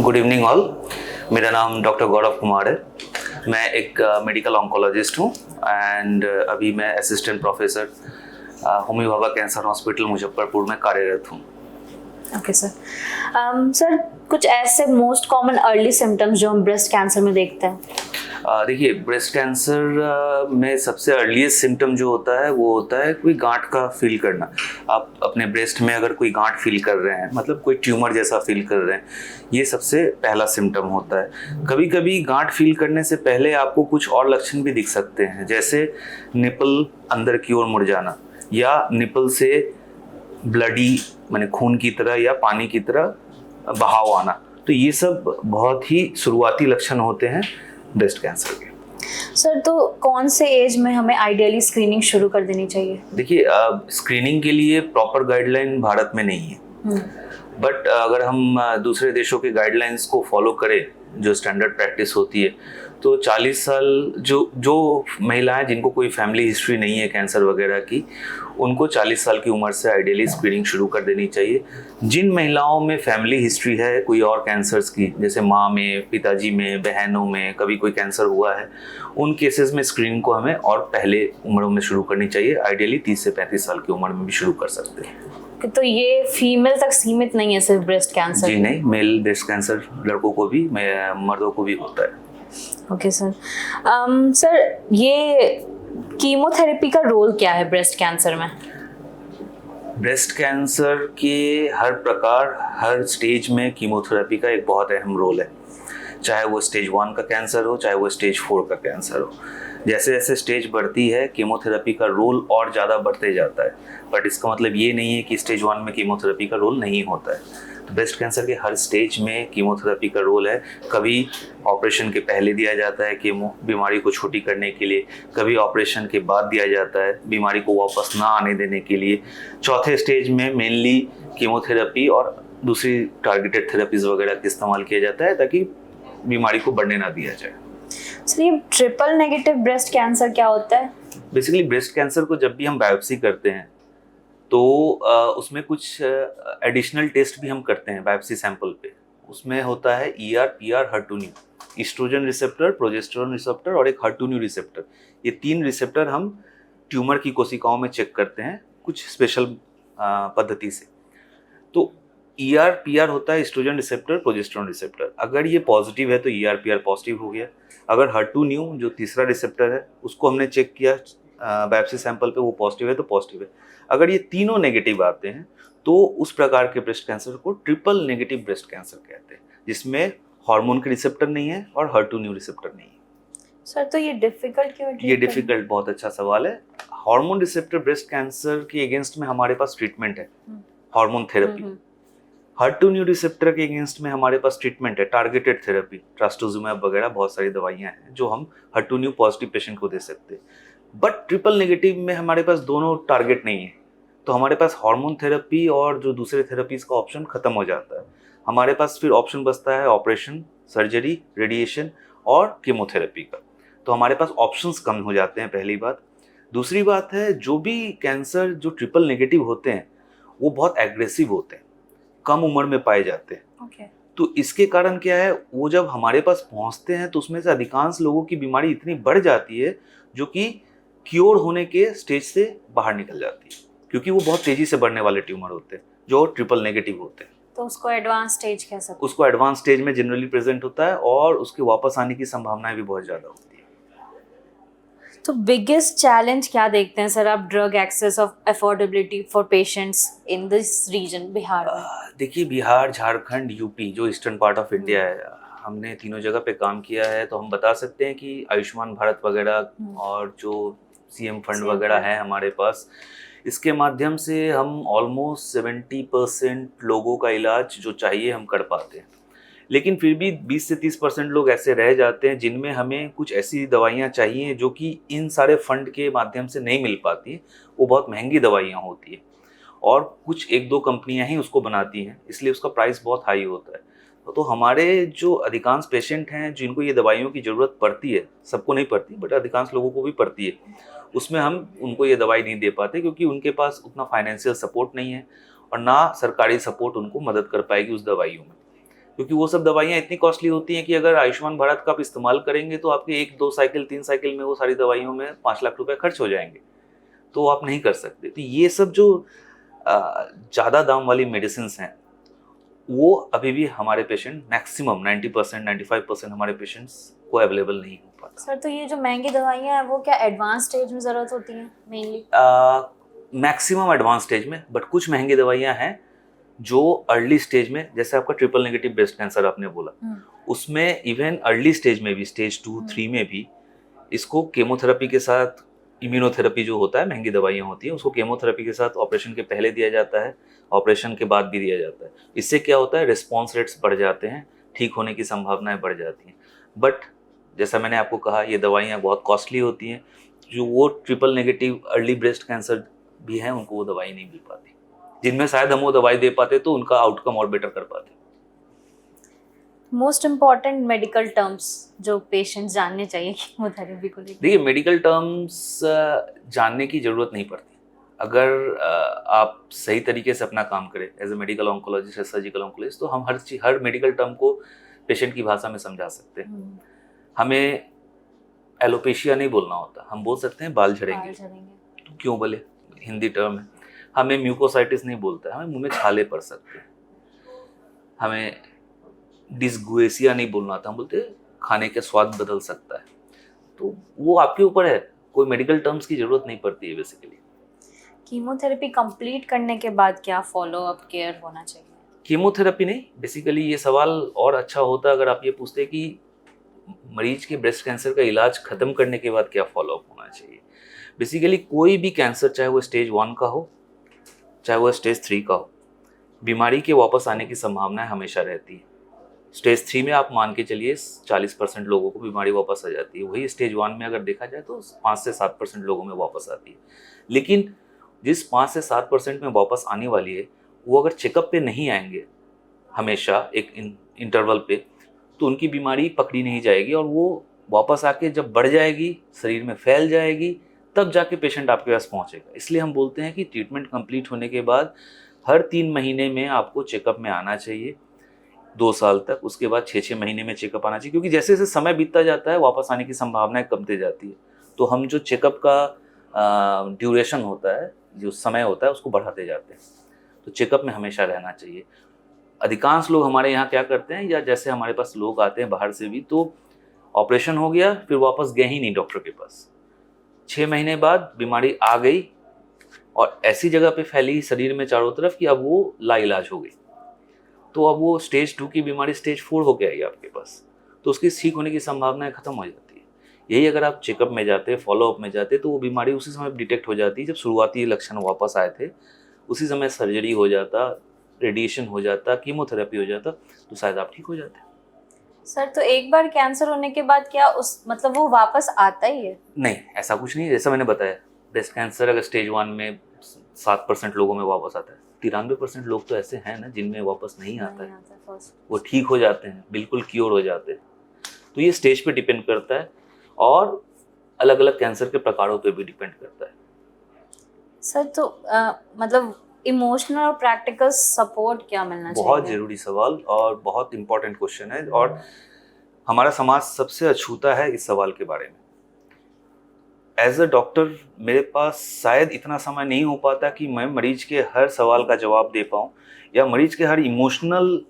Good evening all. मेरा नाम doctor Gaurav Kumar है। मैं एक मेडिकल ऑन्कोलॉजिस्ट हूँ एंड अभी मैं assistant professor Homi Bhabha cancer hospital Muzaffarpur में कार्यरत हूँ। Okay sir. सर कुछ ऐसे मोस्ट कॉमन अर्ली सिम्टम्स जो हम ब्रेस्ट कैंसर में देखते हैं? देखिए, ब्रेस्ट कैंसर में सबसे अर्लीस्ट सिम्टम जो होता है वो होता है कोई गांठ का फील करना। आप अपने ब्रेस्ट में अगर कोई गांठ फील कर रहे हैं, मतलब कोई ट्यूमर जैसा फील कर रहे हैं, ये सबसे पहला सिम्टम होता है। कभी कभी गांठ फील करने से पहले आपको कुछ और लक्षण भी दिख सकते हैं, जैसे निपल अंदर की ओर मुड़ जाना या निपल से ब्लडी माने खून की तरह या पानी की तरह बहाव आना। तो ये सब बहुत ही शुरुआती लक्षण होते हैं ब्रेस्ट कैंसर के। सर तो कौन से एज में हमें आइडियली स्क्रीनिंग शुरू कर देनी चाहिए? देखिए, स्क्रीनिंग के लिए प्रॉपर गाइडलाइन भारत में नहीं है, बट अगर हम दूसरे देशों के गाइडलाइंस को फॉलो करें, जो स्टैंडर्ड प्रैक्टिस होती है, तो 40 साल जो महिलाएं जिनको कोई फैमिली हिस्ट्री नहीं है कैंसर वगैरह की, उनको 40 साल की उम्र से आइडियली स्क्रीनिंग शुरू कर देनी चाहिए। जिन महिलाओं में फैमिली हिस्ट्री है कोई और कैंसर्स की, जैसे माँ में, पिताजी में, बहनों में कभी कोई कैंसर हुआ है, उन केसेस में स्क्रीनिंग को हमें और पहले उम्रों में शुरू करनी चाहिए। आइडियली 30 से 35 साल की उम्र में भी शुरू कर सकते हैं। तो ये फीमेल तक सीमित नहीं है सिर्फ ब्रेस्ट कैंसर? जी नहीं, मेल ब्रेस्ट कैंसर लड़कों को भी, मर्दों को भी होता है। Okay sir. सर ये कीमोथेरेपी का रोल क्या है ब्रेस्ट कैंसर में? ब्रेस्ट कैंसर के हर प्रकार, हर स्टेज में कीमोथेरेपी का एक बहुत अहम रोल है। चाहे वो स्टेज 1 का कैंसर हो, चाहे वो स्टेज 4 का कैंसर हो। जैसे जैसे स्टेज बढ़ती है, कीमोथेरेपी का रोल और ज़्यादा बढ़ते जाता है, बट इसका मतलब ये नहीं है कि स्टेज 1 में कीमोथेरेपी का रोल नहीं होता है। तो ब्रेस्ट कैंसर के हर स्टेज में कीमोथेरेपी का रोल है। कभी ऑपरेशन के पहले दिया जाता है कीमो, बीमारी को छोटी करने के लिए। कभी ऑपरेशन के बाद दिया जाता है, बीमारी को वापस ना आने देने के लिए। चौथे स्टेज में मेनली कीमोथेरेपी और दूसरी टारगेटेड थेरेपीज वगैरह का इस्तेमाल किया जाता है ताकि बीमारी को बढ़ने ना दिया जाए। सर ये ट्रिपल नेगेटिव ब्रेस्ट कैंसर क्या होता है? बेसिकली ब्रेस्ट कैंसर को जब भी हम बायोप्सी करते हैं तो उसमें कुछ एडिशनल टेस्ट भी हम करते हैं बायोप्सी सैंपल पे। उसमें होता है ER, PR, HER2/neu, oestrogen receptor, progesterone receptor और एक HER2/neu रिसेप्टर। ये 3 रिसेप्टर हम ट्यूमर की कोशिकाओं में चेक करते हैं कुछ स्पेशल पद्धति से। तो ER, PR होता है ईस्ट्रोजन रिसेप्टर, प्रोजेस्टेरोन रिसेप्टर। अगर ये पॉजिटिव है तो ER, PR पॉजिटिव हो गया। अगर HER2/neu जो तीसरा रिसेप्टर है उसको हमने चेक किया बायोप्सी सैंपल पे, वो पॉजिटिव है तो पॉजिटिव है। अगर ये तीनों नेगेटिव आते हैं तो उस प्रकार के ब्रेस्ट कैंसर को ट्रिपल नेगेटिव ब्रेस्ट कैंसर कहते हैं, जिसमें हार्मोन के रिसेप्टर नहीं है और HER2/neu रिसेप्टर नहीं है। सर तो ये डिफिकल्ट क्यों? ये डिफिकल्ट, बहुत अच्छा सवाल है। हार्मोन रिसेप्टर ब्रेस्ट कैंसर के अगेंस्ट में हमारे पास ट्रीटमेंट है, हार्मोन थेरेपी। HER2/neu रिसेप्टर के अगेंस्ट में हमारे पास ट्रीटमेंट है, टारगेटेड थेरेपी, ट्रास्टुजिमाब वगैरह बहुत सारी दवाइयां हैं जो हम HER2/neu पॉजिटिव पेशेंट को दे सकते हैं। बट ट्रिपल नेगेटिव में हमारे पास दोनों टारगेट नहीं है, तो हमारे पास हार्मोन थेरेपी और जो दूसरे थेरेपीज का ऑप्शन खत्म हो जाता है। हमारे पास फिर ऑप्शन बचता है ऑपरेशन, सर्जरी, रेडिएशन और कीमोथेरेपी का। तो हमारे पास ऑप्शंस कम हो जाते हैं, पहली बात। दूसरी बात है, जो भी कैंसर जो ट्रिपल नेगेटिव होते हैं वो बहुत एग्रेसिव होते हैं, कम उम्र में पाए जाते हैं। तो इसके कारण क्या है, वो जब हमारे पास पहुंचते हैं तो उसमें से अधिकांश लोगों की बीमारी इतनी बढ़ जाती है जो कि क्योर होने के स्टेज से बाहर निकल जाती है, क्योंकि वो बहुत तेजी से बढ़ने वाले ट्यूमर होते हैं जो ट्रिपल नेगेटिव होते हैं। तो उसको एडवांस स्टेज कह सकते हैं? उसको एडवांस स्टेज में जनरली प्रेजेंट होता है और उसके वापस आने की संभावनाएं भी बहुत ज़्यादा होती है। तो बिगेस्ट चैलेंज क्या देखते हैं सर आप drug access of affordability for patients in this region, Bihar में? देखिए, बिहार, झारखंड, यूपी जो ईस्टर्न पार्ट ऑफ इंडिया है, हमने तीनों जगह पे काम किया है। तो हम बता सकते हैं कि आयुष्मान भारत वगैरह और जो CM फंड वगैरह है हमारे पास, इसके माध्यम से हम ऑलमोस्ट 70% लोगों का इलाज जो चाहिए हम कर पाते हैं। लेकिन फिर भी 20 से 30% लोग ऐसे रह जाते हैं जिनमें हमें कुछ ऐसी दवाइयाँ चाहिए जो कि इन सारे फंड के माध्यम से नहीं मिल पाती। वो बहुत महंगी दवाइयाँ होती है और कुछ 1-2 कंपनियाँ ही उसको बनाती हैं, इसलिए उसका प्राइस बहुत हाई होता है। तो हमारे जो अधिकांश पेशेंट हैं जिनको ये दवाइयों की ज़रूरत पड़ती है, सबको नहीं पड़ती बट अधिकांश लोगों को भी पड़ती है, उसमें हम उनको ये दवाई नहीं दे पाते क्योंकि उनके पास उतना फाइनेंशियल सपोर्ट नहीं है और ना सरकारी सपोर्ट उनको मदद कर पाएगी उस दवाइयों में। क्योंकि वो सब दवाइयाँ इतनी कॉस्टली होती हैं कि अगर आयुष्मान भारत का आप इस्तेमाल करेंगे तो आपके 1-2 साइकिल 3 साइकिल में वो सारी दवाइयों में 5 लाख रुपए खर्च हो जाएंगे, तो आप नहीं कर सकते। तो ये सब जो ज़्यादा दाम वाली मेडिसिन हैं वो अभी भी हमारे पेशेंट मैक्सिमम 90% 95% हमारे पेशेंट्स को अवेलेबल नहीं हो पाता। सर तो ये जो महंगी दवाइयाँ हैं वो क्या एडवांस स्टेज में ज़रूरत होती हैं मेनली? मैक्सिमम एडवांस स्टेज में, बट कुछ महंगी दवाइयाँ हैं जो अर्ली स्टेज में, जैसे आपका ट्रिपल नेगेटिव ब्रेस्ट कैंसर आपने बोला, उसमें इवन अर्ली स्टेज में भी, स्टेज 2-3 में भी इसको केमोथेरेपी के साथ, इम्यूनोथेरेपी जो होता है, महंगी दवाइयाँ होती हैं, उसको केमोथेरेपी के साथ ऑपरेशन के पहले दिया जाता है, ऑपरेशन के बाद भी दिया जाता है। इससे क्या होता है, रिस्पॉन्स रेट्स बढ़ जाते हैं, ठीक होने की संभावनाएं बढ़ जाती हैं। बट जैसा मैंने आपको कहा, ये दवाइयाँ बहुत कॉस्टली होती हैं। जो वो triple negative early breast cancer भी हैं, उनको वो दवाई नहीं मिल पाती, जिनमें शायद हम वो दवाई दे पाते तो उनका आउटकम और बेटर कर पाते। मोस्ट इम्पॉर्टेंट मेडिकल टर्म्स जो पेशेंट्स जानने चाहिए कीमोथेरेपी को लेकर। देखिए, मेडिकल टर्म्स जानने की ज़रूरत नहीं पड़ती अगर आप सही तरीके से अपना काम करें एज ए मेडिकल ऑन्कोलॉजिस्ट या सर्जिकल ऑन्कोलॉजिस्ट, तो हम हर मेडिकल टर्म को पेशेंट की भाषा में समझा सकते हैं। हमें एलोपेशिया नहीं बोलना होता, हम बोल सकते हैं बाल झड़ेंगे, तो क्यों बोले, हिंदी टर्म है। हमें म्यूकोसाइटिस नहीं बोलता है, हमें मुंह में छाले पड़ सकते हैं। हमें डिस्गुएसिया नहीं बोलना था, हम बोलते खाने का स्वाद बदल सकता है। तो वो आपके ऊपर है, कोई मेडिकल टर्म्स की जरूरत नहीं पड़ती है बेसिकली। कीमोथेरेपी कंप्लीट करने के बाद क्या फॉलो अप केयर होना चाहिए? कीमोथेरेपी नहीं, बेसिकली ये सवाल और अच्छा होता अगर आप ये पूछते कि मरीज के ब्रेस्ट कैंसर का इलाज खत्म करने के बाद क्या फॉलो अप होना चाहिए। बेसिकली कोई भी कैंसर, चाहे वो स्टेज 1 का हो चाहे वो स्टेज 3 का हो, बीमारी के वापस आने की संभावना हमेशा रहती है। स्टेज 3 में आप मान के चलिए 40% लोगों को बीमारी वापस आ जाती है, वही स्टेज 1 में अगर देखा जाए तो 5 से 7% लोगों में वापस आती है। लेकिन जिस 5 से 7% में वापस आने वाली है, वो अगर चेकअप पे नहीं आएंगे हमेशा एक इंटरवल पे, तो उनकी बीमारी पकड़ी नहीं जाएगी और वो वापस आके जब बढ़ जाएगी, शरीर में फैल जाएगी, तब जाके पेशेंट आपके पास पहुंचेगा। इसलिए हम बोलते हैं कि ट्रीटमेंट कंप्लीट होने के बाद हर 3 महीने में आपको चेकअप में आना चाहिए, 2 साल तक। उसके बाद 6-6 महीने में चेकअप आना चाहिए, क्योंकि जैसे जैसे समय बीतता जाता है वापस आने की संभावनाएं कमती जाती है। तो हम जो चेकअप का ड्यूरेशन होता है, जो समय होता है, उसको बढ़ाते जाते हैं। तो चेकअप में हमेशा रहना चाहिए। अधिकांश लोग हमारे यहाँ क्या करते हैं, या जैसे हमारे पास लोग आते हैं बाहर से भी, तो ऑपरेशन हो गया फिर वापस गए ही नहीं डॉक्टर के पास। 6 महीने बाद बीमारी आ गई और ऐसी जगह पे फैली शरीर में चारों तरफ कि अब वो लाइलाज हो गई। तो अब वो स्टेज 2 की बीमारी स्टेज 4 होके आई आपके पास, तो उसकी ठीक होने की संभावनाएं खत्म हो जाती है। यही अगर आप चेकअप में जाते, फॉलोअप में जाते, तो वो बीमारी उसी समय डिटेक्ट हो जाती है जब शुरुआती लक्षण वापस आए थे। उसी समय सर्जरी हो जाता, रेडिएशन हो जाता, कीमोथेरेपी हो जाता, तो शायद आप ठीक हो जाते। सर तो एक बार कैंसर होने के बाद क्या मतलब वो वापस आता ही है? नहीं, ऐसा कुछ नहीं है। जैसा मैंने बताया, ब्रेस्ट कैंसर अगर स्टेज 1 में 7% लोगों में वापस आता है, 93% लोग तो ऐसे हैं ना जिनमें वापस नहीं आता है, वो ठीक हो जाते हैं, बिल्कुल क्योर हो जाते हैं। तो ये स्टेज पे डिपेंड करता है और अलग अलग कैंसर के प्रकारों पे भी डिपेंड करता है। सर तो मतलब इमोशनल और प्रैक्टिकल सपोर्ट क्या मिलना चाहिए? बहुत ज़रूरी सवाल और बहुत इम्पोर्टेंट क्वेश्चन है, और हमारा समाज सबसे अछूता है इस सवाल के बारे में। एज अ डॉक्टर मेरे पास शायद इतना समय नहीं हो पाता कि मैं मरीज के हर सवाल का जवाब दे पाऊँ या मरीज के हर इमोशनल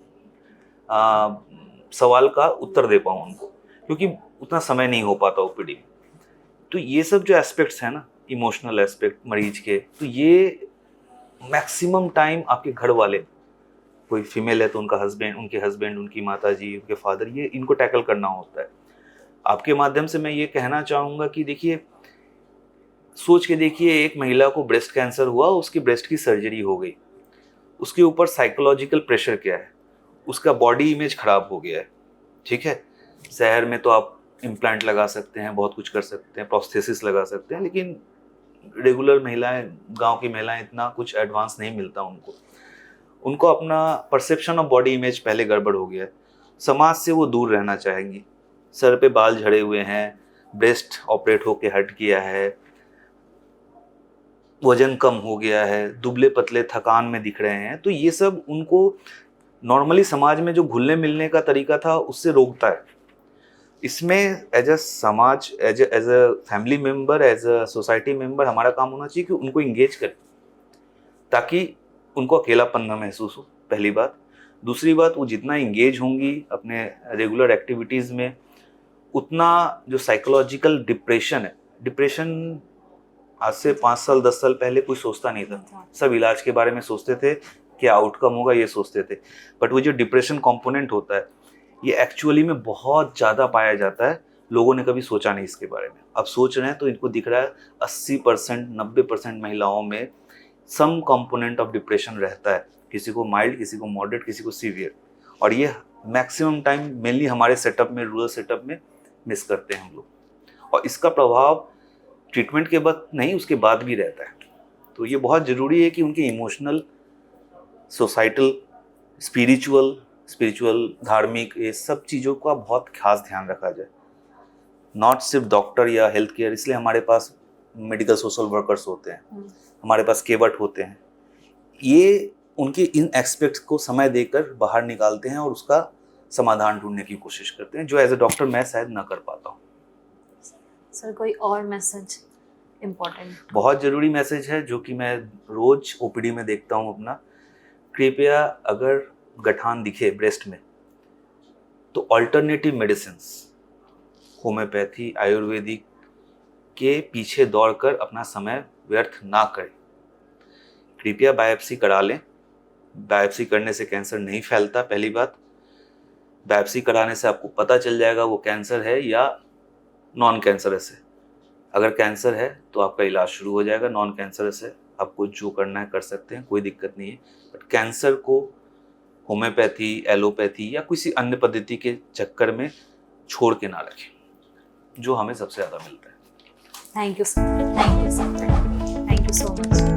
सवाल का उत्तर दे पाऊँ उनको, क्योंकि उतना समय नहीं हो पाता ओपीडी में। तो ये सब जो एस्पेक्ट्स हैं ना, इमोशनल एस्पेक्ट मरीज के, तो ये मैक्सिमम टाइम आपके घर वाले, कोई फीमेल है तो उनका हस्बैंड, उनके हस्बैंड, उनकी माता जी, उनके फादर, ये इनको टैकल करना होता है। आपके माध्यम से मैं ये कहना चाहूँगा कि देखिए, सोच के देखिए, एक महिला को ब्रेस्ट कैंसर हुआ, उसकी ब्रेस्ट की सर्जरी हो गई, उसके ऊपर साइकोलॉजिकल प्रेशर क्या है, उसका बॉडी इमेज खराब हो गया है। ठीक है, शहर में तो आप इम्प्लांट लगा सकते हैं, बहुत कुछ कर सकते हैं, प्रोस्थेसिस लगा सकते हैं, लेकिन रेगुलर महिलाएं, गांव की महिलाएं, इतना कुछ एडवांस नहीं मिलता उनको अपना परसेप्शन ऑफ बॉडी इमेज पहले गड़बड़ हो गया है। समाज से वो दूर रहना चाहेंगी। सर पे बाल झड़े हुए हैं, ब्रेस्ट ऑपरेट होके हट गया है, वजन कम हो गया है, दुबले पतले थकान में दिख रहे हैं, तो ये सब उनको नॉर्मली समाज में जो घुलने मिलने का तरीका था उससे रोकता है। इसमें एज अ समाज, as a family member, as a society member हमारा काम होना चाहिए कि उनको इंगेज करें ताकि उनको अकेलापन न महसूस हो, पहली बात। दूसरी बात, वो जितना इंगेज होंगी अपने रेगुलर एक्टिविटीज़ में, उतना जो साइकोलॉजिकल डिप्रेशन है, डिप्रेशन आज से 5 साल 10 साल पहले कोई सोचता नहीं था। सब इलाज के बारे में सोचते थे, क्या आउटकम होगा ये सोचते थे। बट वो जो डिप्रेशन कंपोनेंट होता है ये एक्चुअली में बहुत ज़्यादा पाया जाता है। लोगों ने कभी सोचा नहीं इसके बारे में, अब सोच रहे हैं तो इनको दिख रहा है 80% 90% महिलाओं में सम कंपोनेंट ऑफ डिप्रेशन रहता है, किसी को माइल्ड, किसी को मॉडरेट, किसी को सीवियर। और ये मैक्सिमम टाइम मेनली हमारे सेटअप में, रूरल सेटअप में मिस करते हैं हम लोग। और इसका प्रभाव ट्रीटमेंट के बाद नहीं, उसके बाद भी रहता है। तो ये बहुत ज़रूरी है कि उनके इमोशनल, सोसाइटल, स्पिरिचुअल, धार्मिक, ये सब चीज़ों का बहुत खास ध्यान रखा जाए। नॉट सिर्फ डॉक्टर या हेल्थ केयर, इसलिए हमारे पास मेडिकल सोशल वर्कर्स होते हैं, हमारे पास केवट होते हैं। ये उनके इन एस्पेक्ट्स को समय देकर बाहर निकालते हैं और उसका समाधान ढूंढने की कोशिश करते हैं, जो एज ए डॉक्टर मैं शायद ना कर पाता हूँ। सर कोई और मैसेज इम्पोर्टेंट? बहुत ज़रूरी मैसेज है जो कि मैं रोज़ ओपीडी में देखता हूँ अपना। कृपया अगर गठान दिखे ब्रेस्ट में तो अल्टरनेटिव मेडिसिन्स, होम्योपैथी, आयुर्वेदिक के पीछे दौड़कर अपना समय व्यर्थ ना करें। कृपया बायोप्सी करा लें। बायोप्सी करने से कैंसर नहीं फैलता, पहली बात। बायोप्सी कराने से आपको पता चल जाएगा वो कैंसर है या नॉन कैंसरस है। अगर कैंसर है तो आपका इलाज शुरू हो जाएगा, नॉन कैंसरस है आपको जो करना है कर सकते हैं, कोई दिक्कत नहीं है। बट कैंसर को होम्योपैथी, एलोपैथी या किसी अन्य पद्धति के चक्कर में छोड़ के ना रखें, जो हमें सबसे ज़्यादा मिलता है। Thank you sir, thank you sir, thank you so much.